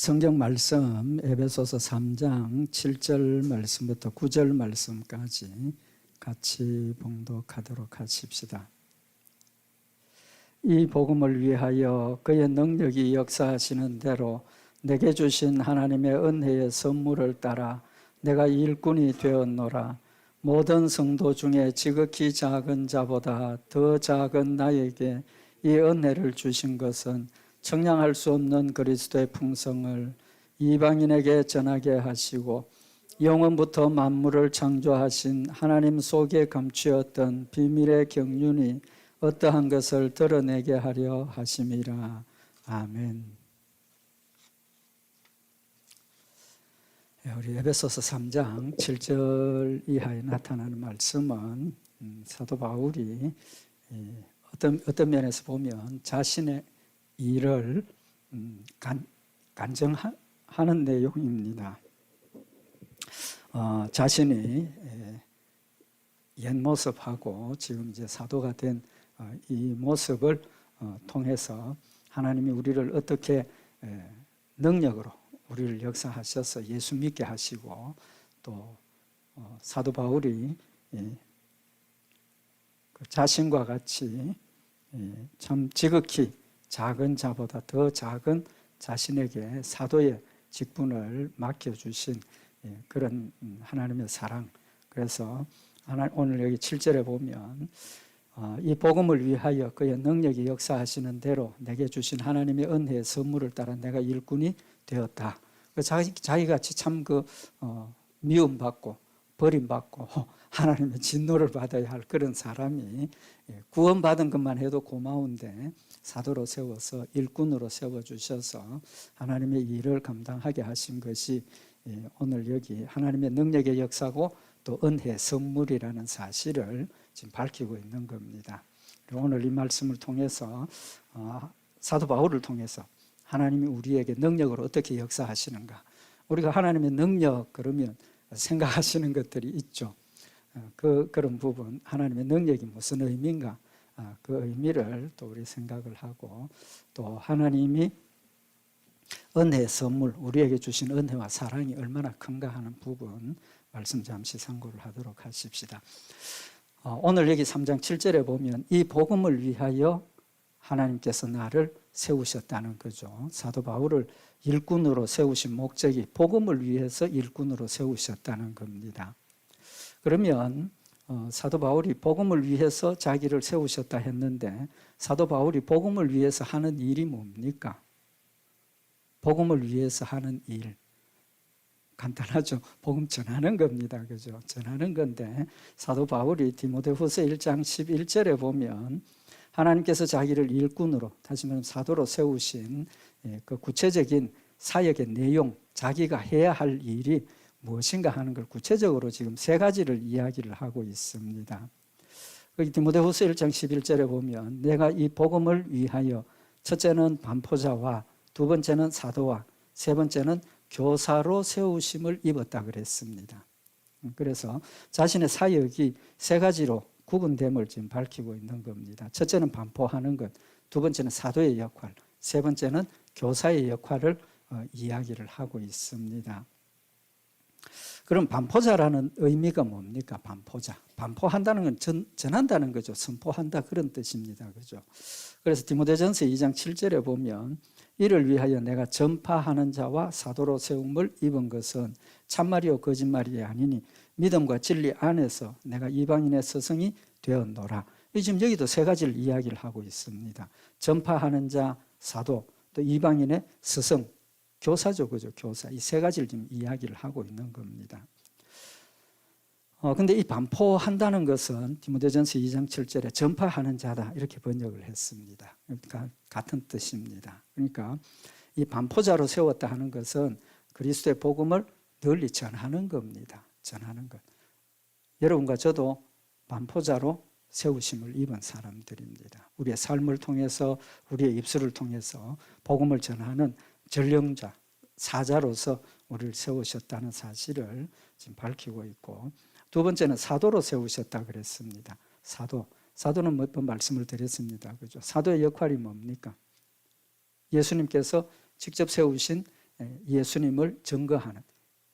성경 말씀 에베소서 3장 7절 말씀부터 9절 말씀까지 같이 봉독하도록 하십시다. 이 복음을 위하여 그의 능력이 역사하시는 대로 내게 주신 하나님의 은혜의 선물을 따라 내가 일꾼이 되었노라. 모든 성도 중에 지극히 작은 자보다 더 작은 나에게 이 은혜를 주신 것은 청량할 수 없는 그리스도의 풍성을 이방인에게 전하게 하시고 영원부터 만물을 창조하신 하나님 속에 감추었던 비밀의 경륜이 어떠한 것을 드러내게 하려 하심이라. 아멘. 우리 에베소서 3장 7절 이하에 나타나는 말씀은 사도 바울이 어떤 면에서 보면 자신의 일을 간증하는 내용입니다. 자신이 옛 모습하고 지금 이제 사도가 된 이 모습을 통해서 하나님이 우리를 어떻게 능력으로 우리를 역사하셔서 예수 믿게 하시고 또 사도 바울이 자신과 같이 참 지극히 작은 자보다 더 작은 자신에게 사도의 직분을 맡겨주신 그런 하나님의 사랑. 그래서 오늘 여기 7절에 보면 이 복음을 위하여 그의 능력이 역사하시는 대로 내게 주신 하나님의 은혜의 선물을 따라 내가 일꾼이 되었다. 자기같이 참 미움받고 버림받고 하나님의 진노를 받아야 할 그런 사람이 구원받은 것만 해도 고마운데 사도로 세워서 일꾼으로 세워주셔서 하나님의 일을 감당하게 하신 것이 오늘 여기 하나님의 능력의 역사고 또 은혜 선물이라는 사실을 지금 밝히고 있는 겁니다. 오늘 이 말씀을 통해서 사도 바울을 통해서 하나님이 우리에게 능력으로 어떻게 역사하시는가. 우리가 하나님의 능력 그러면 생각하시는 것들이 있죠. 그런 부분 하나님의 능력이 무슨 의미인가, 그 의미를 또 우리 생각을 하고 또 하나님이 은혜의 선물, 우리에게 주신 은혜와 사랑이 얼마나 큰가 하는 부분 말씀 잠시 상고를 하도록 하십시다. 오늘 여기 3장 7절에 보면 이 복음을 위하여 하나님께서 나를 세우셨다는 거죠. 사도 바울을 일꾼으로 세우신 목적이 복음을 위해서 일꾼으로 세우셨다는 겁니다. 그러면 사도 바울이 복음을 위해서 자기를 세우셨다 했는데 사도 바울이 복음을 위해서 하는 일이 뭡니까? 복음을 위해서 하는 일. 간단하죠. 복음 전하는 겁니다. 그죠? 전하는 건데 사도 바울이 디모데후서 1장 11절에 보면 하나님께서 자기를 일꾼으로 다시 말하면 사도로 세우신 그 구체적인 사역의 내용, 자기가 해야 할 일이 무엇인가 하는 걸 구체적으로 지금 세 가지를 이야기를 하고 있습니다. 거기 디모데후서 1장 11절에 보면 내가 이 복음을 위하여 첫째는 반포자와 두 번째는 사도와 세 번째는 교사로 세우심을 입었다 그랬습니다. 그래서 자신의 사역이 세 가지로 구분됨을 지금 밝히고 있는 겁니다. 첫째는 반포하는 것, 두 번째는 사도의 역할, 세 번째는 교사의 역할을 이야기를 하고 있습니다. 그럼 반포자라는 의미가 뭡니까? 반포자. 반포한다는 건 전한다는 거죠. 선포한다 그런 뜻입니다. 그죠? 그래서 디모데전서 2장 7절에 보면 이를 위하여 내가 전파하는 자와 사도로 세움을 입은 것은 참말이요 거짓말이 아니니 믿음과 진리 안에서 내가 이방인의 스승이 되었노라. 지금 여기도 세 가지를 이야기를 하고 있습니다. 전파하는 자, 사도, 또 이방인의 스승, 교사죠. 그죠? 교사. 이 세 가지를 지금 이야기를 하고 있는 겁니다. 근데 이 반포한다는 것은 디모데전서 2장 7절에 전파하는 자다 이렇게 번역을 했습니다. 그러니까 같은 뜻입니다. 그러니까 이 반포자로 세웠다 하는 것은 그리스도의 복음을 널리 전하는 겁니다. 전하는 것. 여러분과 저도 반포자로 세우심을 입은 사람들입니다. 우리의 삶을 통해서 우리의 입술을 통해서 복음을 전하는 전령자, 사자로서 우리를 세우셨다는 사실을 지금 밝히고 있고 두 번째는 사도로 세우셨다 그랬습니다. 사도는 몇 번 말씀을 드렸습니다. 그죠? 사도의 역할이 뭡니까? 예수님께서 직접 세우신 예수님을 증거하는,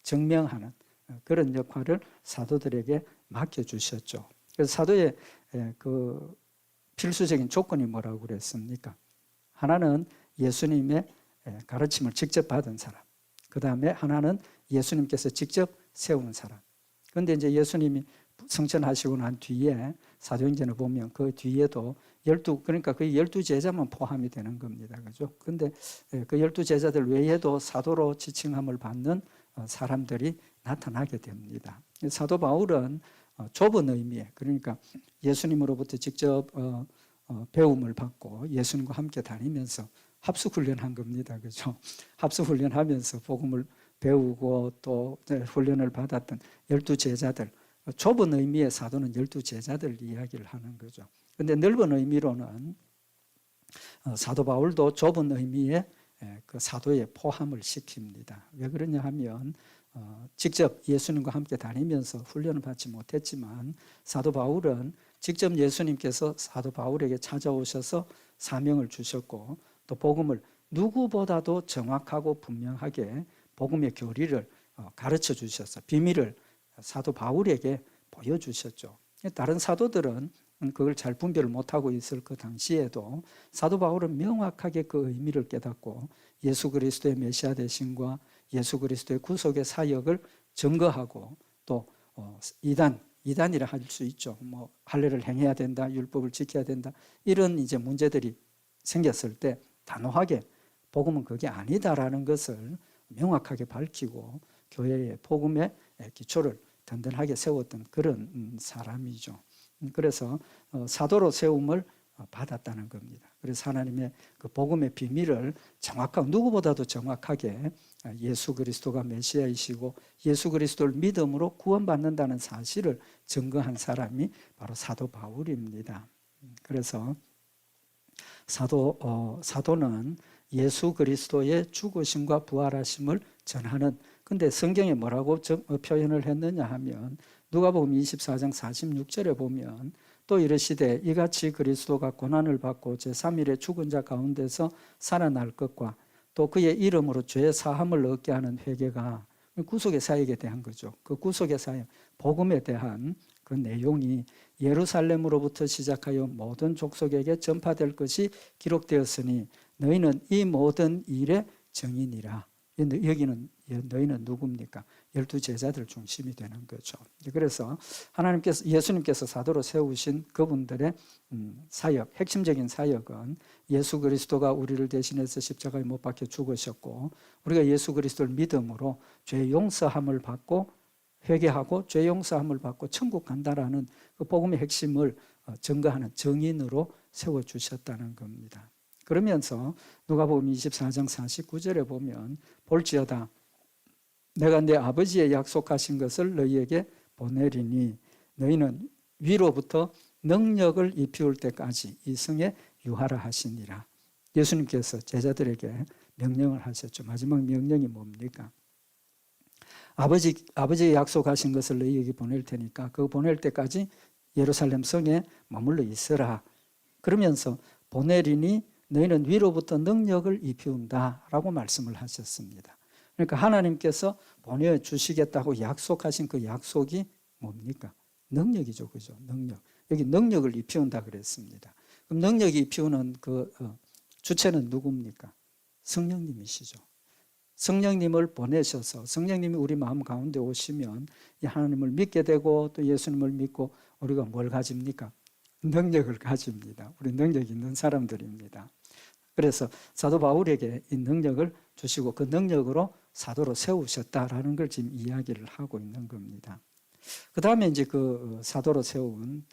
증명하는 그런 역할을 사도들에게 맡겨주셨죠. 그래서 사도의 그 필수적인 조건이 뭐라고 그랬습니까? 하나는 예수님의 가르침을 직접 받은 사람, 그 다음에 하나는 예수님께서 직접 세우는 사람. 그런데 이제 예수님이 성천하시고 난 뒤에 사도행전을 보면 그 뒤에도 그러니까 그 12제자만 포함이 되는 겁니다. 그죠? 근데 그 12제자들 외에도 사도로 지칭함을 받는 사람들이 나타나게 됩니다. 사도 바울은 좁은 의미에, 그러니까 예수님으로부터 직접 배움을 받고 예수님과 함께 다니면서 합숙훈련한 겁니다. 그죠? 합숙훈련하면서 복음을 배우고 또 훈련을 받았던 12제자들, 좁은 의미의 사도는 12제자들 이야기를 하는 거죠. 그런데 넓은 의미로는 사도 바울도 좁은 의미의 그 사도에 포함을 시킵니다. 왜 그러냐 하면 직접 예수님과 함께 다니면서 훈련을 받지 못했지만 사도 바울은 직접 예수님께서 사도 바울에게 찾아오셔서 사명을 주셨고 또 복음을 누구보다도 정확하고 분명하게 복음의 교리를 가르쳐 주셔서 비밀을 사도 바울에게 보여주셨죠. 다른 사도들은 그걸 잘 분별을 못하고 있을 그 당시에도 사도 바울은 명확하게 그 의미를 깨닫고 예수 그리스도의 메시아 되심과 예수 그리스도의 구속의 사역을 증거하고 또 이단이라 할 수 있죠. 뭐 할례를 행해야 된다, 율법을 지켜야 된다, 이런 이제 문제들이 생겼을 때 단호하게 복음은 그게 아니다라는 것을 명확하게 밝히고 교회의 복음의 기초를 든든하게 세웠던 그런 사람이죠. 그래서 사도로 세움을 받았다는 겁니다. 그래서 하나님의 그 복음의 비밀을 정확하고 누구보다도 정확하게 예수 그리스도가 메시아이시고 예수 그리스도를 믿음으로 구원받는다는 사실을 증거한 사람이 바로 사도 바울입니다. 그래서 사도는 예수 그리스도의 죽으심과 부활하심을 전하는, 근데 성경에 뭐라고 표현을 했느냐 하면 누가복음 24장 46절에 보면 또 이르시되 이같이 그리스도가 고난을 받고 제3일에 죽은 자 가운데서 살아날 것과 또 그의 이름으로 죄 사함을 얻게 하는 회개가 구속의 사역에 대한 거죠. 그 구속의 사역, 복음에 대한 그 내용이 예루살렘으로부터 시작하여 모든 족속에게 전파될 것이 기록되었으니 너희는 이 모든 일의 증인이라. 여기는 너희는 누굽니까? 12제자들 중심이 되는 거죠. 그래서 예수님께서 사도로 세우신 그분들의 사역, 핵심적인 사역은 예수 그리스도가 우리를 대신해서 십자가에 못 박혀 죽으셨고 우리가 예수 그리스도를 믿음으로 죄 용서함을 받고 회개하고 죄 용서함을 받고 천국 간다라는 그 복음의 핵심을 증거하는 증인으로 세워주셨다는 겁니다. 그러면서 누가복음 24장 49절에 보면 볼지어다 내가 내 아버지의 약속하신 것을 너희에게 보내리니 너희는 위로부터 능력을 입히울 때까지 이 성에 유하라 하시니라. 예수님께서 제자들에게 명령을 하셨죠. 마지막 명령이 뭡니까? 아버지의 약속하신 것을 너희에게 보낼 테니까 그거 보낼 때까지 예루살렘 성에 머물러 있으라. 그러면서 보내리니 너희는 위로부터 능력을 입히운다라고 말씀을 하셨습니다. 그러니까 하나님께서 보내주시겠다고 약속하신 그 약속이 뭡니까? 능력이죠. 그죠? 능력. 여기 능력을 입히운다 그랬습니다. 그럼 능력이 입히우는 그 주체는 누굽니까? 성령님이시죠. 성령님을 보내셔서 성령님이 우리 마음 가운데 오시면 이 하나님을 믿게 되고 또 예수님을 믿고 우리가 뭘 가집니까? 능력을 가집니다. 우리 능력 있는 사람들입니다. 그래서 사도 바울에게 이 능력을 주시고 그 능력으로 사도로 세우셨다라는 걸 지금 이야기를 하고 있는 겁니다. 그 다음에 이제 그 사도로 세운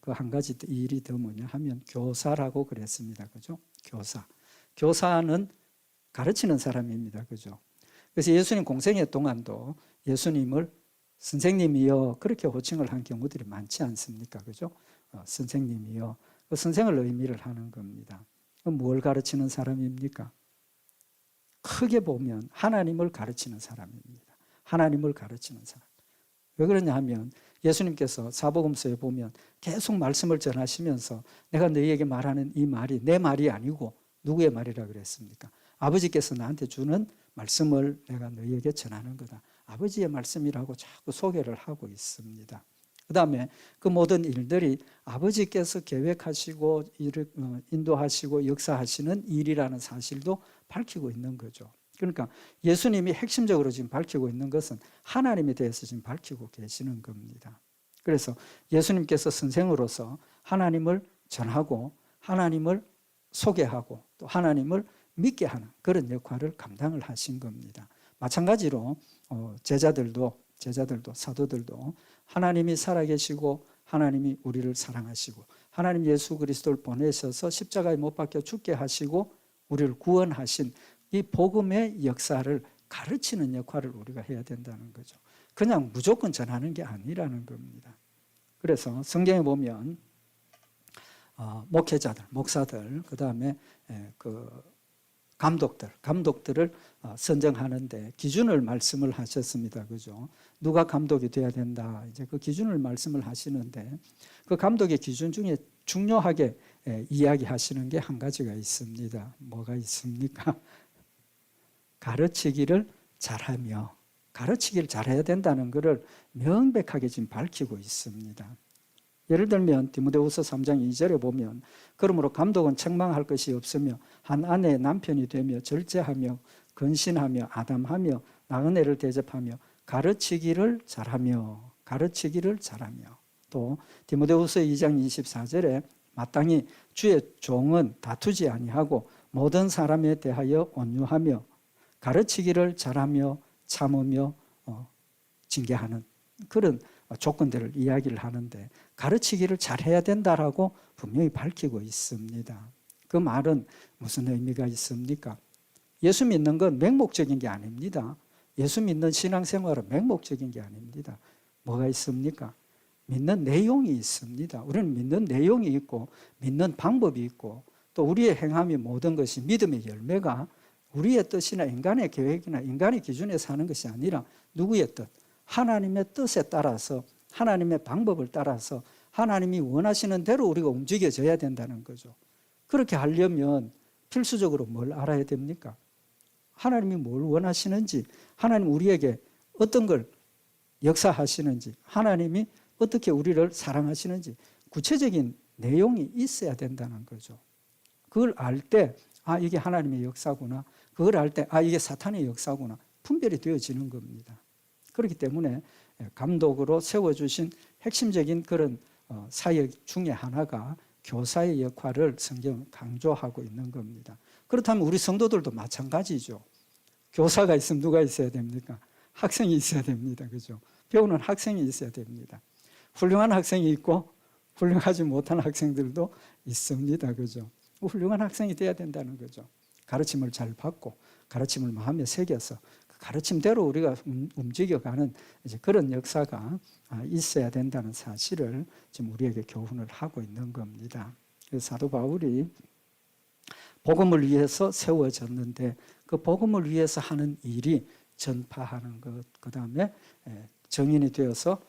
그 한 가지 일이 더 뭐냐 하면 교사라고 그랬습니다. 그죠? 교사는 가르치는 사람입니다. 그죠? 그래서 예수님 공생애 동안도 예수님을 선생님이여 그렇게 호칭을 한 경우들이 많지 않습니까? 그죠? 선생님이여. 그 선생을 의미를 하는 겁니다. 뭘 가르치는 사람입니까? 크게 보면 하나님을 가르치는 사람입니다. 하나님을 가르치는 사람. 왜 그러냐 하면 예수님께서 사복음서에 보면 계속 말씀을 전하시면서 내가 너희에게 말하는 이 말이 내 말이 아니고 누구의 말이라 그랬습니까? 아버지께서 나한테 주는 말씀을 내가 너희에게 전하는 거다. 아버지의 말씀이라고 자꾸 소개를 하고 있습니다. 그 다음에 그 모든 일들이 아버지께서 계획하시고 인도하시고 역사하시는 일이라는 사실도 밝히고 있는 거죠. 그러니까 예수님이 핵심적으로 지금 밝히고 있는 것은 하나님에 대해서 지금 밝히고 계시는 겁니다. 그래서 예수님께서 선생으로서 하나님을 전하고 하나님을 소개하고 또 하나님을 믿게 하는 그런 역할을 감당을 하신 겁니다. 마찬가지로 제자들도 사도들도 하나님이 살아계시고 하나님이 우리를 사랑하시고 하나님 예수 그리스도를 보내셔서 십자가에 못 박혀 죽게 하시고 우리를 구원하신 이 복음의 역사를 가르치는 역할을 우리가 해야 된다는 거죠. 그냥 무조건 전하는 게 아니라는 겁니다. 그래서 성경에 보면 목회자들, 목사들, 그 다음에 감독들을 선정하는데 기준을 말씀을 하셨습니다. 그죠? 누가 감독이 돼야 된다. 이제 그 기준을 말씀을 하시는데 그 감독의 기준 중에 중요하게 이야기하시는 게 한 가지가 있습니다. 뭐가 있습니까? 가르치기를 잘하며 가르치기를 잘해야 된다는 것을 명백하게 지금 밝히고 있습니다. 예를 들면 디모데후서 3장 2절에 보면 그러므로 감독은 책망할 것이 없으며 한 아내의 남편이 되며 절제하며 근신하며 아담하며 나그네를 대접하며 가르치기를 잘하며 또 디모데후서 2장 24절에 마땅히 주의 종은 다투지 아니하고 모든 사람에 대하여 온유하며 가르치기를 잘하며 참으며 징계하는 그런 조건들을 이야기를 하는데 가르치기를 잘해야 된다라고 분명히 밝히고 있습니다. 그 말은 무슨 의미가 있습니까? 예수 믿는 건 맹목적인 게 아닙니다. 예수 믿는 신앙생활은 맹목적인 게 아닙니다. 뭐가 있습니까? 믿는 내용이 있습니다. 우리는 믿는 내용이 있고 믿는 방법이 있고 또 우리의 행함이 모든 것이 믿음의 열매가 우리의 뜻이나 인간의 계획이나 인간의 기준에 사는 것이 아니라 누구의 뜻? 하나님의 뜻에 따라서 하나님의 방법을 따라서 하나님이 원하시는 대로 우리가 움직여져야 된다는 거죠. 그렇게 하려면 필수적으로 뭘 알아야 됩니까? 하나님이 뭘 원하시는지, 하나님 우리에게 어떤 걸 역사하시는지, 하나님이 어떻게 우리를 사랑하시는지 구체적인 내용이 있어야 된다는 거죠. 그걸 알 때 이게 하나님의 역사구나. 그걸 알 때 이게 사탄의 역사구나. 분별이 되어지는 겁니다. 그렇기 때문에 감독으로 세워주신 핵심적인 그런 사역 중에 하나가 교사의 역할을 성경은 강조하고 있는 겁니다. 그렇다면 우리 성도들도 마찬가지죠. 교사가 있으면 누가 있어야 됩니까? 학생이 있어야 됩니다. 그죠? 배우는 학생이 있어야 됩니다. 훌륭한 학생이 있고 훌륭하지 못한 학생들도 있습니다. 그죠? 훌륭한 학생이 돼야 된다는 거죠. 가르침을 잘 받고 가르침을 마음에 새겨서 그 가르침대로 우리가 움직여가는 이제 그런 역사가 있어야 된다는 사실을 지금 우리에게 교훈을 하고 있는 겁니다. 그래서 사도 바울이 복음을 위해서 세워졌는데 그 복음을 위해서 하는 일이 전파하는 것, 그 다음에 정인이 되어서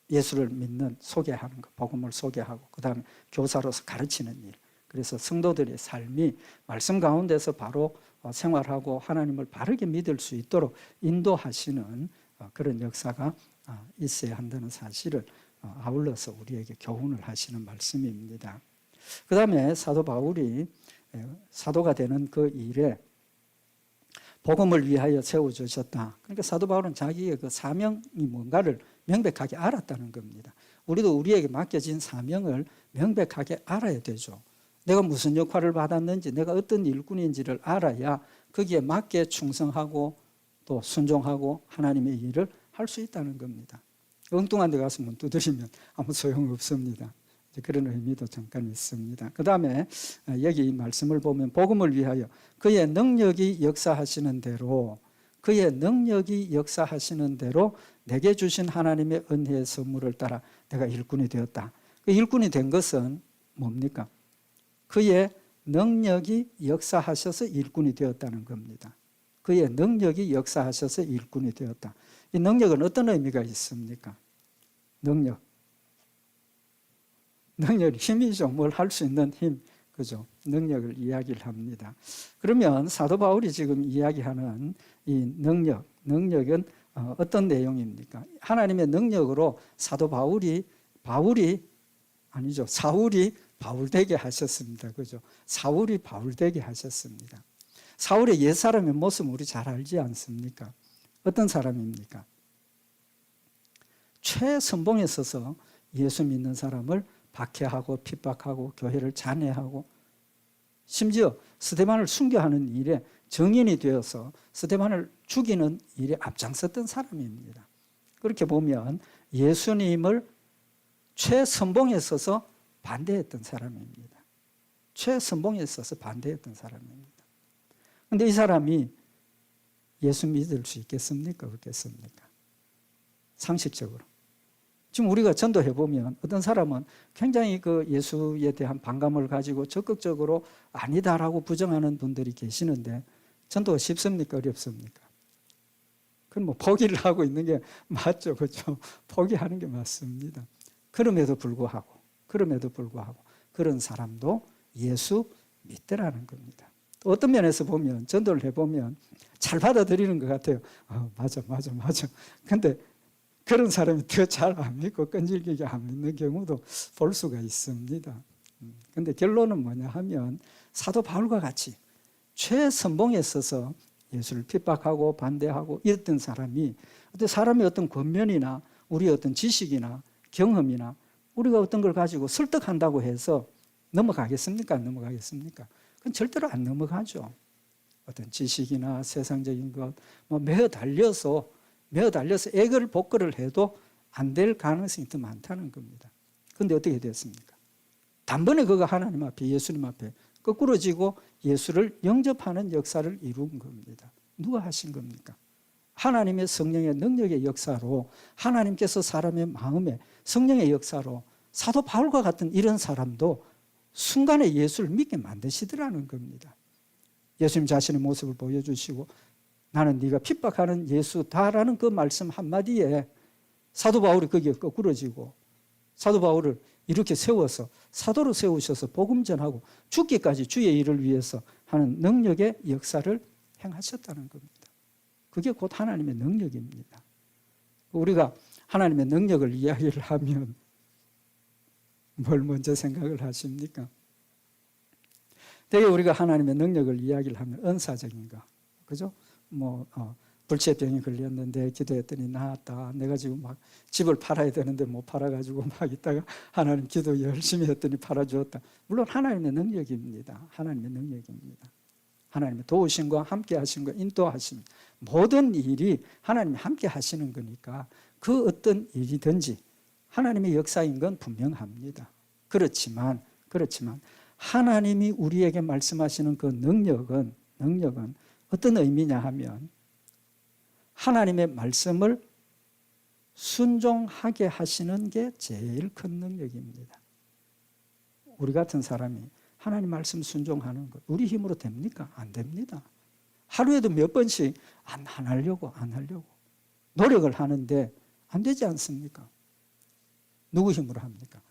예수를 믿는 소개하는 것, 복음을 소개하고 그 다음에 교사로서 가르치는 일. 그래서 성도들의 삶이 말씀 가운데서 바로 생활하고 하나님을 바르게 믿을 수 있도록 인도하시는 그런 역사가 있어야 한다는 사실을 아울러서 우리에게 교훈을 하시는 말씀입니다. 그 다음에 사도 바울이 사도가 되는 그 일에 복음을 위하여 세워주셨다. 그러니까 사도 바울은 자기의 그 사명이 뭔가를 명백하게 알았다는 겁니다. 우리도 우리에게 맡겨진 사명을 명백하게 알아야 되죠. 내가 무슨 역할을 받았는지, 내가 어떤 일꾼인지를 알아야 거기에 맞게 충성하고 또 순종하고 하나님의 일을 할 수 있다는 겁니다. 엉뚱한 데 가서 문 두드리면 아무 소용없습니다. 그런 의미도 잠깐 있습니다. 그 다음에 여기 말씀을 보면 복음을 위하여 그의 능력이 역사하시는 대로 내게 주신 하나님의 은혜의 선물을 따라 내가 일꾼이 되었다. 그 일꾼이 된 것은 뭡니까? 그의 능력이 역사하셔서 일꾼이 되었다는 겁니다. 그의 능력이 역사하셔서 일꾼이 되었다. 이 능력은 어떤 의미가 있습니까? 능력이 힘이죠. 뭘 할 수 있는 힘. 그죠? 능력을 이야기를 합니다. 그러면 사도 바울이 지금 이야기하는 이 능력은 어떤 내용입니까? 하나님의 능력으로 사도 사울이 바울 되게 하셨습니다. 그죠? 사울이 바울 되게 하셨습니다. 사울의 옛사람의 모습 우리 잘 알지 않습니까? 어떤 사람입니까? 최선봉에 서서 예수 믿는 사람을 박해하고 핍박하고 교회를 잔해하고 심지어 스데반을 순교하는 일에 정인이 되어서 스데반을 죽이는 일에 앞장섰던 사람입니다. 그렇게 보면 예수님을 최선봉에 서서 반대했던 사람입니다. 최선봉에 서서 반대했던 사람입니다. 그런데 이 사람이 예수 믿을 수 있겠습니까? 없겠습니까? 상식적으로. 지금 우리가 전도해보면 어떤 사람은 굉장히 그 예수에 대한 반감을 가지고 적극적으로 아니다라고 부정하는 분들이 계시는데 전도가 쉽습니까? 어렵습니까? 그건 뭐 포기를 하고 있는 게 맞죠. 그렇죠? 포기하는 게 맞습니다. 그럼에도 불구하고 그런 사람도 예수 믿더라는 겁니다. 또 어떤 면에서 보면 전도를 해보면 잘 받아들이는 것 같아요. 맞아. 근데 그런 사람이 더 잘 안 믿고 끈질기게 안 믿는 경우도 볼 수가 있습니다. 그런데 결론은 뭐냐 하면 사도 바울과 같이 최선봉에 서서 예수를 핍박하고 반대하고 이랬던 사람이 사람의 어떤 권면이나 우리의 어떤 지식이나 경험이나 우리가 어떤 걸 가지고 설득한다고 해서 넘어가겠습니까? 안 넘어가겠습니까? 그건 절대로 안 넘어가죠. 어떤 지식이나 세상적인 것 매어 달려서 애걸 복걸을 해도 안 될 가능성이 더 많다는 겁니다. 그런데 어떻게 됐습니까? 단번에 그가 하나님 앞에 예수님 앞에 거꾸로 지고 예수를 영접하는 역사를 이룬 겁니다. 누가 하신 겁니까? 하나님의 성령의 능력의 역사로 하나님께서 사람의 마음에 성령의 역사로 사도 바울과 같은 이런 사람도 순간에 예수를 믿게 만드시더라는 겁니다. 예수님 자신의 모습을 보여주시고 나는 네가 핍박하는 예수다라는 그 말씀 한마디에 사도 바울이 거기에 거꾸러지고 사도 바울을 이렇게 세워서 사도로 세우셔서 복음 전하고 죽기까지 주의 일을 위해서 하는 능력의 역사를 행하셨다는 겁니다. 그게 곧 하나님의 능력입니다. 우리가 하나님의 능력을 이야기를 하면 뭘 먼저 생각을 하십니까? 되게 우리가 하나님의 능력을 이야기를 하면 은사적인 거, 그죠? 불치병이 걸렸는데 기도했더니 나았다. 내가 지금 막 집을 팔아야 되는데 못 팔아가지고 막 있다가 하나님 기도 열심히 했더니 팔아주었다. 물론 하나님의 능력입니다. 하나님의 능력입니다. 하나님의 도우심과 함께 하신 거, 인도하심, 모든 일이 하나님이 함께 하시는 거니까 그 어떤 일이든지 하나님의 역사인 건 분명합니다. 그렇지만 하나님이 우리에게 말씀하시는 그 능력은 어떤 의미냐 하면 하나님의 말씀을 순종하게 하시는 게 제일 큰 능력입니다. 우리 같은 사람이 하나님 말씀 순종하는 것 우리 힘으로 됩니까? 안 됩니다. 하루에도 몇 번씩 안 하려고 노력을 하는데 안 되지 않습니까? 누구 힘으로 합니까?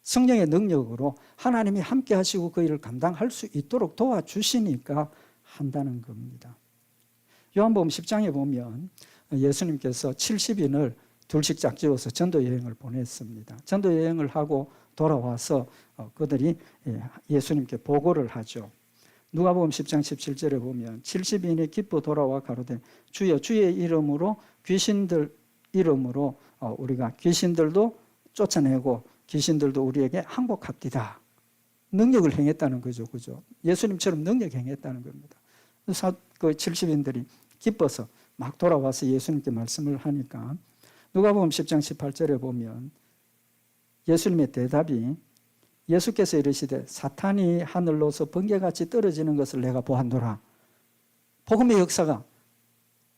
성령의 능력으로 하나님이 함께 하시고 그 일을 감당할 수 있도록 도와주시니까 한다는 겁니다. 요한복음 10장에 보면 예수님께서 70인을 둘씩 짝지어서 전도여행을 보냈습니다. 전도여행을 하고 돌아와서 그들이 예수님께 보고를 하죠. 누가복음 10장 17절에 보면 70인이 기뻐 돌아와 가로되 주여 주의 이름으로 우리가 귀신들도 쫓아내고 귀신들도 우리에게 항복합디다. 능력을 행했다는 거죠. 그죠? 예수님처럼 능력 행했다는 겁니다. 그 70인들이 기뻐서 막 돌아와서 예수님께 말씀을 하니까 누가복음 10장 18절에 보면 예수님의 대답이 예수께서 이르시되 사탄이 하늘로서 번개같이 떨어지는 것을 내가 보았노라. 복음의 역사가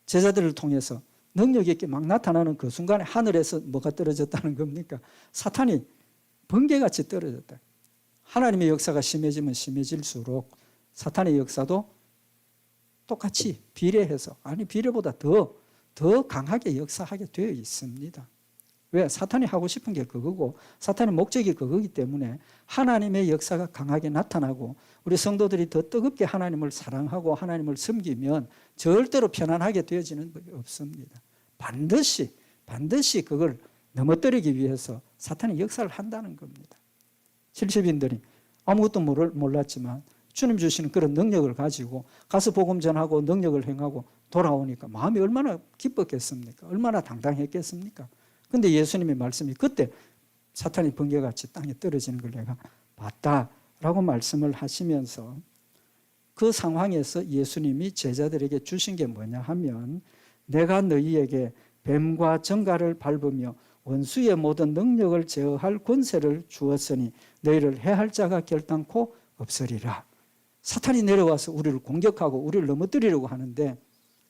제자들을 통해서 능력 있게 막 나타나는 그 순간에 하늘에서 뭐가 떨어졌다는 겁니까? 사탄이 번개같이 떨어졌다. 하나님의 역사가 심해지면 심해질수록 사탄의 역사도 똑같이 비례해서 비례보다 더 강하게 역사하게 되어 있습니다. 왜? 사탄이 하고 싶은 게 그거고 사탄의 목적이 그거기 때문에 하나님의 역사가 강하게 나타나고 우리 성도들이 더 뜨겁게 하나님을 사랑하고 하나님을 섬기면 절대로 편안하게 되어지는 법이 없습니다. 반드시 그걸 넘어뜨리기 위해서 사탄이 역사를 한다는 겁니다. 70인들이 아무것도 몰랐지만 주님 주시는 그런 능력을 가지고 가서 복음 전하고 능력을 행하고 돌아오니까 마음이 얼마나 기뻤겠습니까? 얼마나 당당했겠습니까? 근데 예수님의 말씀이 그때 사탄이 번개같이 땅에 떨어지는 걸 내가 봤다라고 말씀을 하시면서 그 상황에서 예수님이 제자들에게 주신 게 뭐냐 하면 내가 너희에게 뱀과 정갈을 밟으며 원수의 모든 능력을 제어할 권세를 주었으니 너희를 해할 자가 결단코 없으리라. 사탄이 내려와서 우리를 공격하고 우리를 넘어뜨리려고 하는데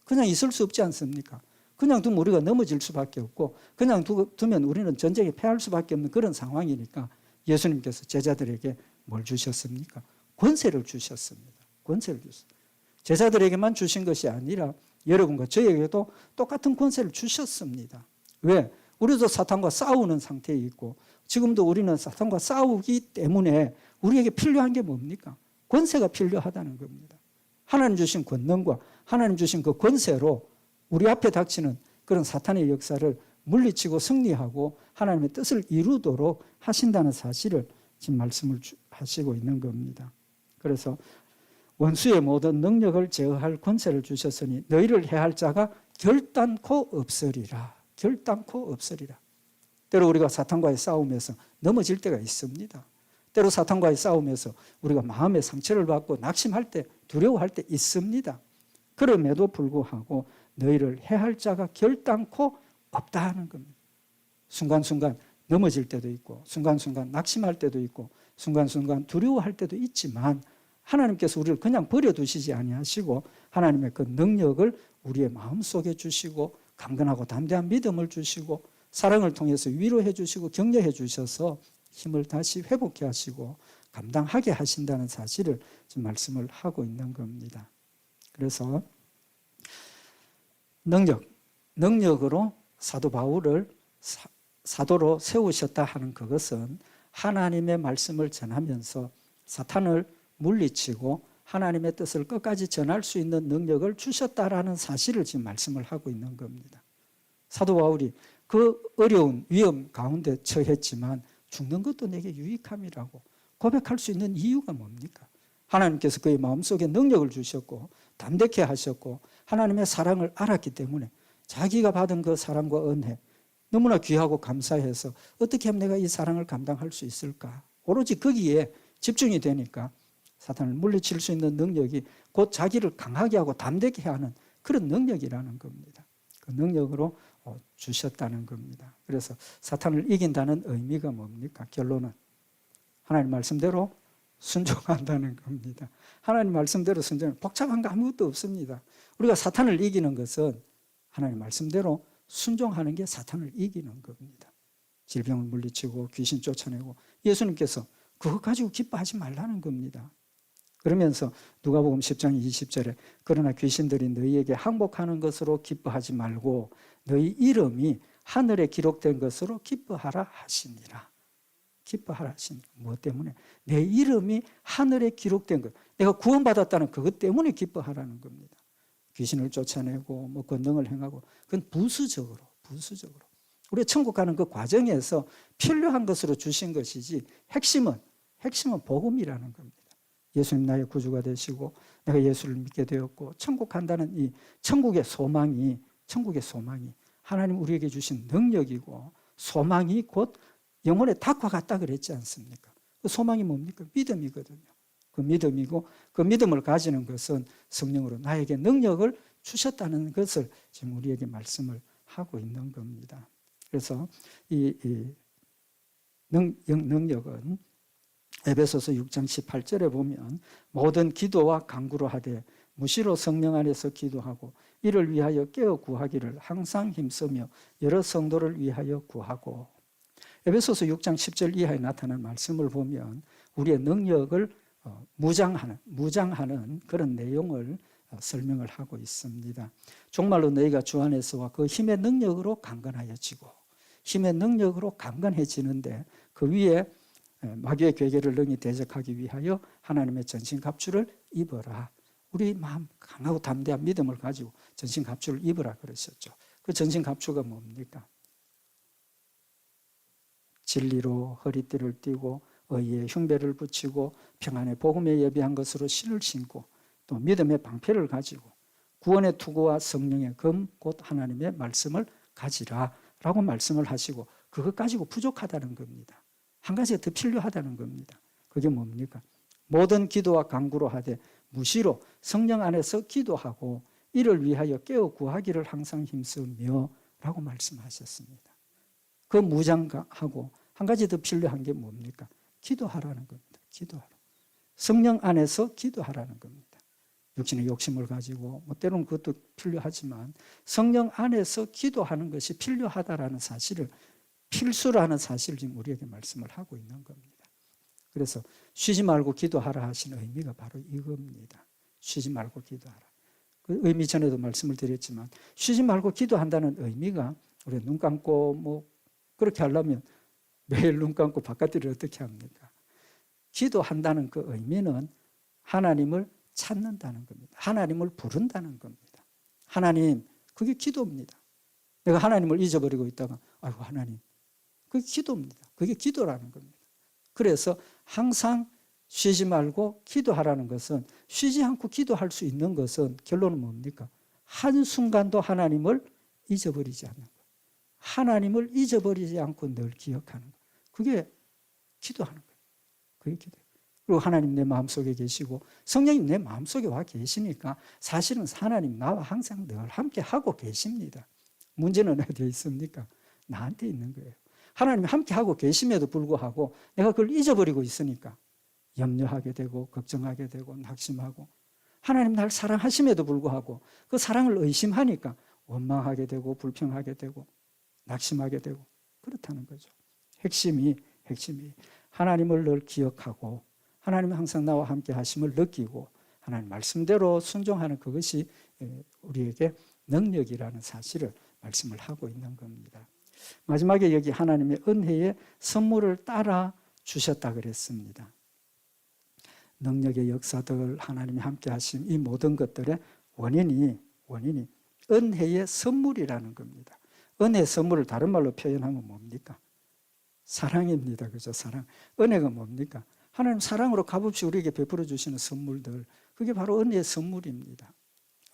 그냥 있을 수 없지 않습니까? 그냥 두면 우리가 넘어질 수밖에 없고 그냥 두면 우리는 전쟁에 패할 수밖에 없는 그런 상황이니까 예수님께서 제자들에게 뭘 주셨습니까? 권세를 주셨습니다. 권세를 주셨습니다. 제자들에게만 주신 것이 아니라 여러분과 저에게도 똑같은 권세를 주셨습니다. 왜? 우리도 사탄과 싸우는 상태에 있고 지금도 우리는 사탄과 싸우기 때문에 우리에게 필요한 게 뭡니까? 권세가 필요하다는 겁니다. 하나님 주신 권능과 하나님 주신 그 권세로 우리 앞에 닥치는 그런 사탄의 역사를 물리치고 승리하고 하나님의 뜻을 이루도록 하신다는 사실을 지금 말씀을 하시고 있는 겁니다. 그래서 원수의 모든 능력을 제어할 권세를 주셨으니 너희를 해할 자가 결단코 없으리라. 결단코 없으리라. 때로 우리가 사탄과의 싸움에서 넘어질 때가 있습니다. 때로 사탄과의 싸움에서 우리가 마음의 상처를 받고 낙심할 때, 두려워할 때 있습니다. 그럼에도 불구하고 너희를 해할 자가 결단코 없다 하는 겁니다. 순간순간 넘어질 때도 있고 순간순간 낙심할 때도 있고 순간순간 두려워할 때도 있지만 하나님께서 우리를 그냥 버려두시지 아니하시고 하나님의 그 능력을 우리의 마음속에 주시고 강건하고 담대한 믿음을 주시고 사랑을 통해서 위로해 주시고 격려해 주셔서 힘을 다시 회복해 하시고 감당하게 하신다는 사실을 지금 말씀을 하고 있는 겁니다. 그래서 능력으로 사도 바울을 사도로 세우셨다 하는 그것은 하나님의 말씀을 전하면서 사탄을 물리치고 하나님의 뜻을 끝까지 전할 수 있는 능력을 주셨다라는 사실을 지금 말씀을 하고 있는 겁니다. 사도 바울이 그 어려운 위험 가운데 처했지만 죽는 것도 내게 유익함이라고 고백할 수 있는 이유가 뭡니까? 하나님께서 그의 마음속에 능력을 주셨고 담대케 하셨고 하나님의 사랑을 알았기 때문에 자기가 받은 그 사랑과 은혜 너무나 귀하고 감사해서 어떻게 하면 내가 이 사랑을 감당할 수 있을까? 오로지 거기에 집중이 되니까 사탄을 물리칠 수 있는 능력이 곧 자기를 강하게 하고 담대케 하는 그런 능력이라는 겁니다. 그 능력으로 주셨다는 겁니다. 그래서 사탄을 이긴다는 의미가 뭡니까? 결론은 하나님 말씀대로 순종한다는 겁니다. 하나님 말씀대로 순종, 복잡한 거 아무것도 없습니다. 우리가 사탄을 이기는 것은 하나님 말씀대로 순종하는 게 사탄을 이기는 겁니다. 질병을 물리치고 귀신 쫓아내고 예수님께서 그것 가지고 기뻐하지 말라는 겁니다. 그러면서 누가복음 10장 20절에 그러나 귀신들이 너희에게 항복하는 것으로 기뻐하지 말고 너희 이름이 하늘에 기록된 것으로 기뻐하라 하시니라. 기뻐하라 하시니라. 무엇 때문에? 내 이름이 하늘에 기록된 것. 내가 구원받았다는 그것 때문에 기뻐하라는 겁니다. 귀신을 쫓아내고 뭐 권능을 행하고 그건 부수적으로. 우리가 천국 가는 그 과정에서 필요한 것으로 주신 것이지 핵심은 복음이라는 겁니다. 예수님 나의 구주가 되시고 내가 예수를 믿게 되었고 천국 간다는 이 천국의 소망이 하나님 우리에게 주신 능력이고 소망이 곧 영혼의 닭과 같다 그랬지 않습니까? 그 소망이 뭡니까? 믿음이거든요. 그 믿음이고 그 믿음을 가지는 것은 성령으로 나에게 능력을 주셨다는 것을 지금 우리에게 말씀을 하고 있는 겁니다. 그래서 이 능력은 에베소서 6장 18절에 보면 모든 기도와 간구로 하되 무시로 성령 안에서 기도하고 이를 위하여 깨어 구하기를 항상 힘쓰며 여러 성도를 위하여 구하고 에베소서 6장 10절 이하에 나타난 말씀을 보면 우리의 능력을 무장하는 그런 내용을 설명을 하고 있습니다. 종말로 너희가 주 안에서와 그 힘의 능력으로 강건하여지고 힘의 능력으로 강건해지는데 그 위에 마귀의 괴계를 능히 대적하기 위하여 하나님의 전신갑주를 입어라. 우리 마음 강하고 담대한 믿음을 가지고 전신갑주를 입으라 그러셨죠. 그 전신갑주가 뭡니까? 진리로 허리띠를 띠고 의의 흉배를 붙이고 평안의 복음에 예비한 것으로 신을 신고 또 믿음의 방패를 가지고 구원의 투구와 성령의 검 곧 하나님의 말씀을 가지라라고 말씀을 하시고 그것 가지고 부족하다는 겁니다. 한 가지가 더 필요하다는 겁니다. 그게 뭡니까? 모든 기도와 간구로 하되 무시로 성령 안에서 기도하고 이를 위하여 깨어 구하기를 항상 힘쓰며 라고 말씀하셨습니다. 그 무장하고 한 가지 더 필요한 게 뭡니까? 기도하라는 겁니다. 기도하라. 성령 안에서 기도하라는 겁니다. 육신의 욕심을 가지고 때로는 그것도 필요하지만 성령 안에서 기도하는 것이 필요하다라는 사실을 필수라는 사실을 지금 우리에게 말씀을 하고 있는 겁니다. 그래서 쉬지 말고 기도하라 하신 의미가 바로 이겁니다. 쉬지 말고 기도하라. 그 의미 전에도 말씀을 드렸지만 쉬지 말고 기도한다는 의미가 우리 눈 감고 그렇게 하려면 매일 눈 감고 바깥일을 어떻게 합니까? 기도한다는 그 의미는 하나님을 찾는다는 겁니다. 하나님을 부른다는 겁니다. 하나님, 그게 기도입니다. 내가 하나님을 잊어버리고 있다가 아이고 하나님, 그게 기도입니다. 그게 기도라는 겁니다. 그래서 항상 쉬지 말고 기도하라는 것은 쉬지 않고 기도할 수 있는 것은 결론은 뭡니까? 한순간도 하나님을 잊어버리지 않는 것. 하나님을 잊어버리지 않고 늘 기억하는 것. 그게 기도하는 거예요. 그게 기도예요. 그리고 하나님 내 마음속에 계시고 성령님 내 마음속에 와 계시니까 사실은 하나님 나와 항상 늘 함께 하고 계십니다. 문제는 어디에 있습니까? 나한테 있는 거예요. 하나님 함께 하고 계심에도 불구하고 내가 그걸 잊어버리고 있으니까 염려하게 되고 걱정하게 되고 낙심하고 하나님 날 사랑하심에도 불구하고 그 사랑을 의심하니까 원망하게 되고 불평하게 되고 낙심하게 되고 그렇다는 거죠. 핵심이 하나님을 늘 기억하고 하나님이 항상 나와 함께 하심을 느끼고 하나님 말씀대로 순종하는 그것이 우리에게 능력이라는 사실을 말씀을 하고 있는 겁니다. 마지막에 여기 하나님의 은혜의 선물을 따라 주셨다 그랬습니다. 능력의 역사들 하나님이 함께 하신 이 모든 것들의 원인이 은혜의 선물이라는 겁니다. 은혜의 선물을 다른 말로 표현하면 뭡니까? 사랑입니다. 그죠? 사랑. 은혜가 뭡니까? 하나님 사랑으로 값없이 우리에게 베풀어 주시는 선물들. 그게 바로 은혜의 선물입니다.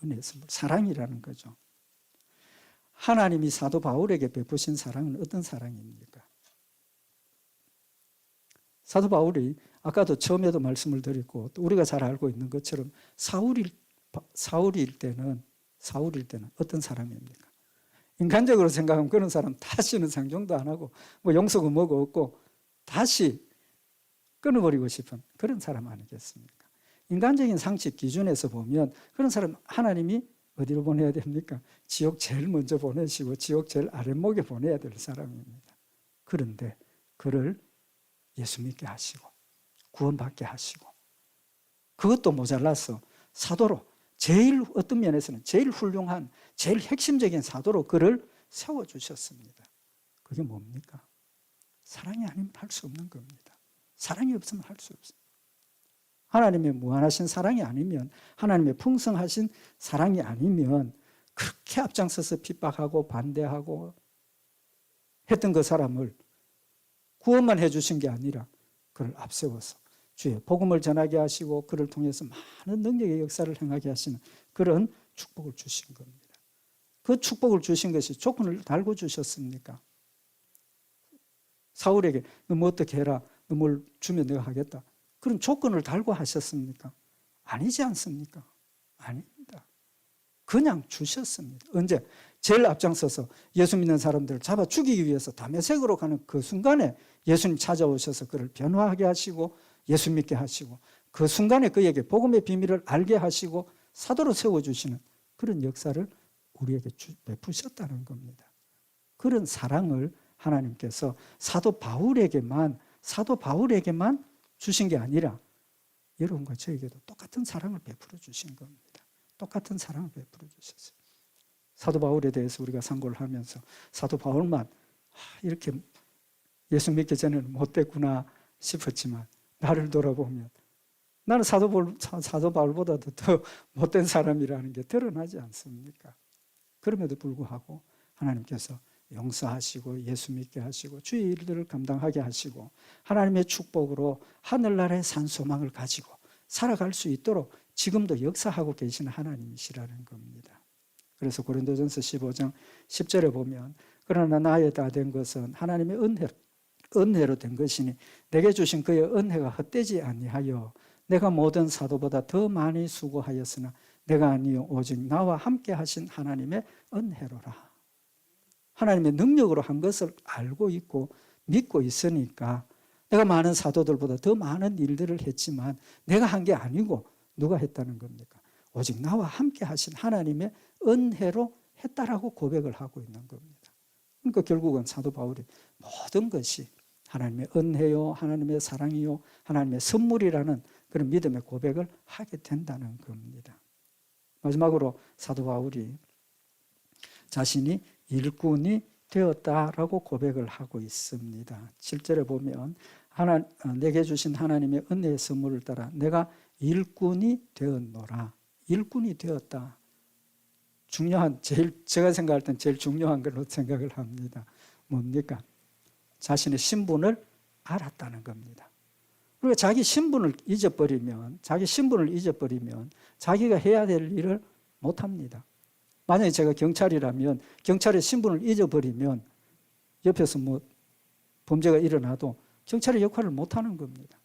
은혜의 선물. 사랑이라는 거죠. 하나님이 사도 바울에게 베푸신 사랑은 어떤 사랑입니까? 사도 바울이 아까도 처음에도 말씀을 드렸고 또 우리가 잘 알고 있는 것처럼 사울일 때는 어떤 사람입니까? 인간적으로 생각하면 그런 사람 다시는 상종도 안 하고 용서고 뭐고 없고 다시 끊어버리고 싶은 그런 사람 아니겠습니까? 인간적인 상식 기준에서 보면 그런 사람 하나님이 어디로 보내야 됩니까? 지옥 제일 먼저 보내시고 지옥 제일 아랫목에 보내야 될 사람입니다. 그런데 그를 예수 믿게 하시고 구원받게 하시고 그것도 모자라서 사도로 제일 어떤 면에서는 제일 훌륭한 제일 핵심적인 사도로 그를 세워주셨습니다. 그게 뭡니까? 사랑이 아니면 할 수 없는 겁니다. 사랑이 없으면 할 수 없습니다. 하나님의 무한하신 사랑이 아니면 하나님의 풍성하신 사랑이 아니면 그렇게 앞장서서 핍박하고 반대하고 했던 그 사람을 구원만 해주신 게 아니라 그를 앞세워서 주의 복음을 전하게 하시고 그를 통해서 많은 능력의 역사를 행하게 하시는 그런 축복을 주신 겁니다. 그 축복을 주신 것이 조건을 달고 주셨습니까? 사울에게 너 뭐 어떻게 해라. 너 뭘 주면 내가 하겠다. 그런 조건을 달고 하셨습니까? 아니지 않습니까? 아닙니다. 그냥 주셨습니다. 언제? 제일 앞장서서 예수 믿는 사람들을 잡아 죽이기 위해서 다메섹으로 가는 그 순간에 예수님 찾아오셔서 그를 변화하게 하시고 예수 믿게 하시고 그 순간에 그에게 복음의 비밀을 알게 하시고 사도로 세워주시는 그런 역사를 우리에게 베푸셨다는 겁니다. 그런 사랑을 하나님께서 사도 바울에게만 주신 게 아니라 여러분과 저에게도 똑같은 사랑을 베풀어 주신 겁니다. 똑같은 사랑을 베풀어 주셨어요. 사도 바울에 대해서 우리가 상고를 하면서 사도 바울만 이렇게 예수 믿기 전에는 못됐구나 싶었지만 나를 돌아보면 나는 사도 바울보다도 더 못된 사람이라는 게 드러나지 않습니까? 그럼에도 불구하고 하나님께서 용서하시고 예수 믿게 하시고 주의 일들을 감당하게 하시고 하나님의 축복으로 하늘나라의 산소망을 가지고 살아갈 수 있도록 지금도 역사하고 계시는 하나님이시라는 겁니다. 그래서 고린도전서 15장 10절에 보면 그러나 나에 다 된 것은 하나님의 은혜로 된 것이니 내게 주신 그의 은혜가 헛되지 아니하여 내가 모든 사도보다 더 많이 수고하였으나 내가 아니요 오직 나와 함께 하신 하나님의 은혜로라. 하나님의 능력으로 한 것을 알고 있고 믿고 있으니까 내가 많은 사도들보다 더 많은 일들을 했지만 내가 한 게 아니고 누가 했다는 겁니까? 오직 나와 함께 하신 하나님의 은혜로 했다라고 고백을 하고 있는 겁니다. 그러니까 결국은 사도 바울이 모든 것이 하나님의 은혜요, 하나님의 사랑이요, 하나님의 선물이라는 그런 믿음의 고백을 하게 된다는 겁니다. 마지막으로 사도 바울이 자신이 일꾼이 되었다라고 고백을 하고 있습니다. 7절에 보면 내게 주신 하나님의 은혜의 선물을 따라 내가 일꾼이 되었노라. 일꾼이 되었다. 제가 생각할 땐 제일 중요한 걸로 생각을 합니다. 뭡니까? 자신의 신분을 알았다는 겁니다. 그리고 자기 신분을 잊어버리면 자기가 해야 될 일을 못합니다. 만약에 제가 경찰이라면 경찰의 신분을 잊어버리면 옆에서 범죄가 일어나도 경찰의 역할을 못하는 겁니다.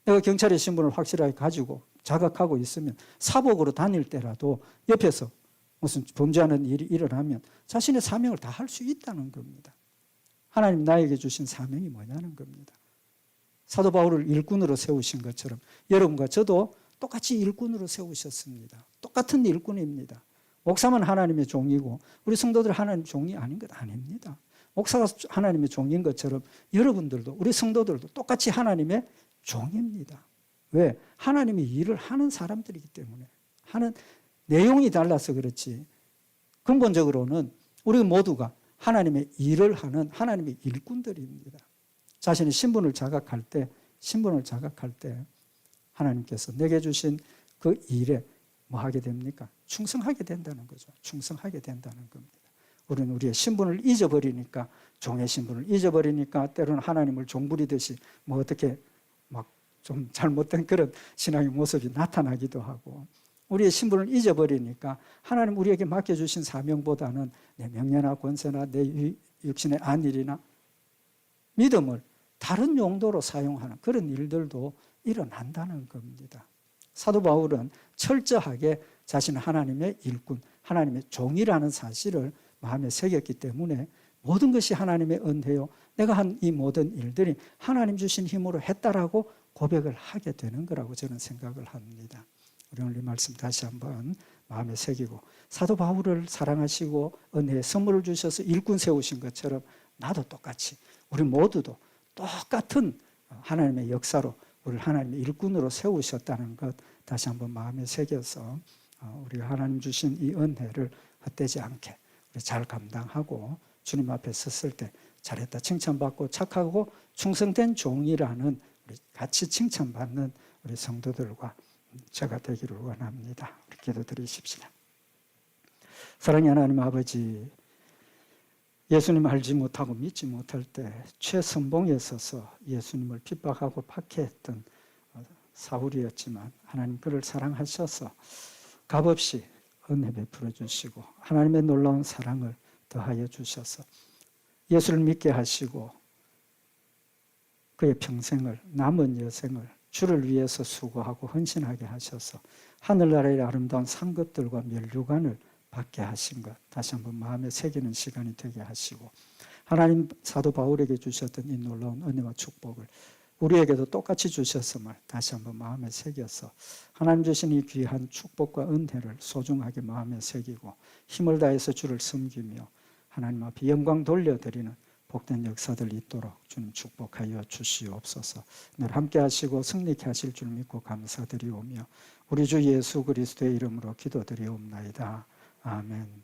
내가 경찰의 신분을 확실하게 가지고 자각하고 있으면 사복으로 다닐 때라도 옆에서 무슨 범죄하는 일이 일어나면 자신의 사명을 다 할 수 있다는 겁니다. 하나님 나에게 주신 사명이 뭐냐는 겁니다. 사도 바울을 일꾼으로 세우신 것처럼 여러분과 저도 똑같이 일꾼으로 세우셨습니다. 똑같은 일꾼입니다. 목사만 하나님의 종이고 우리 성도들 하나님의 종이 아닌 것 아닙니다. 목사가 하나님의 종인 것처럼 여러분들도 우리 성도들도 똑같이 하나님의 종입니다. 왜? 하나님의 일을 하는 사람들이기 때문에. 하는 내용이 달라서 그렇지 근본적으로는 우리 모두가 하나님의 일을 하는 하나님의 일꾼들입니다. 자신의 신분을 자각할 때 하나님께서 내게 주신 그 일에 뭐 하게 됩니까? 충성하게 된다는 거죠. 충성하게 된다는 겁니다. 우리는 우리의 신분을 잊어버리니까 종의 신분을 잊어버리니까 때로는 하나님을 종부리듯이 어떻게 막 좀 잘못된 그런 신앙의 모습이 나타나기도 하고 우리의 신분을 잊어버리니까 하나님 우리에게 맡겨주신 사명보다는 내 명예나 권세나 내 육신의 안일이나 믿음을 다른 용도로 사용하는 그런 일들도 일어난다는 겁니다. 사도 바울은 철저하게 자신은 하나님의 일꾼, 하나님의 종이라는 사실을 마음에 새겼기 때문에 모든 것이 하나님의 은혜요. 내가 한 이 모든 일들이 하나님 주신 힘으로 했다라고 고백을 하게 되는 거라고 저는 생각을 합니다. 우리 오늘 이 말씀 다시 한번 마음에 새기고 사도 바울을 사랑하시고 은혜의 선물을 주셔서 일꾼 세우신 것처럼 나도 똑같이 우리 모두도 똑같은 하나님의 역사로 우리를 하나님의 일꾼으로 세우셨다는 것 다시 한번 마음에 새겨서 우리가 하나님 주신 이 은혜를 헛되지 않게 우리 잘 감당하고 주님 앞에 섰을 때 잘했다 칭찬받고 착하고 충성된 종이라는 우리 같이 칭찬받는 우리 성도들과 제가 되기를 원합니다. 우리 기도드리십시다. 사랑의 하나님 아버지, 예수님 알지 못하고 믿지 못할 때 최선봉에 서서 예수님을 핍박하고 박해했던 사울이었지만 하나님 그를 사랑하셔서 값없이 은혜 베풀어 주시고 하나님의 놀라운 사랑을 더하여 주셔서 예수를 믿게 하시고 그의 평생을 남은 여생을 주를 위해서 수고하고 헌신하게 하셔서 하늘나라의 아름다운 상급들과 면류관을 받게 하신 것 다시 한번 마음에 새기는 시간이 되게 하시고 하나님 사도 바울에게 주셨던 이 놀라운 은혜와 축복을 우리에게도 똑같이 주셨음을 다시 한번 마음에 새겨서 하나님 주신 이 귀한 축복과 은혜를 소중하게 마음에 새기고 힘을 다해서 주를 섬기며 하나님 앞에 영광 돌려드리는 복된 역사들 있도록 주님 축복하여 주시옵소서. 늘 함께 하시고 승리케 하실 줄 믿고 감사드리오며 우리 주 예수 그리스도의 이름으로 기도드리옵나이다. 아멘.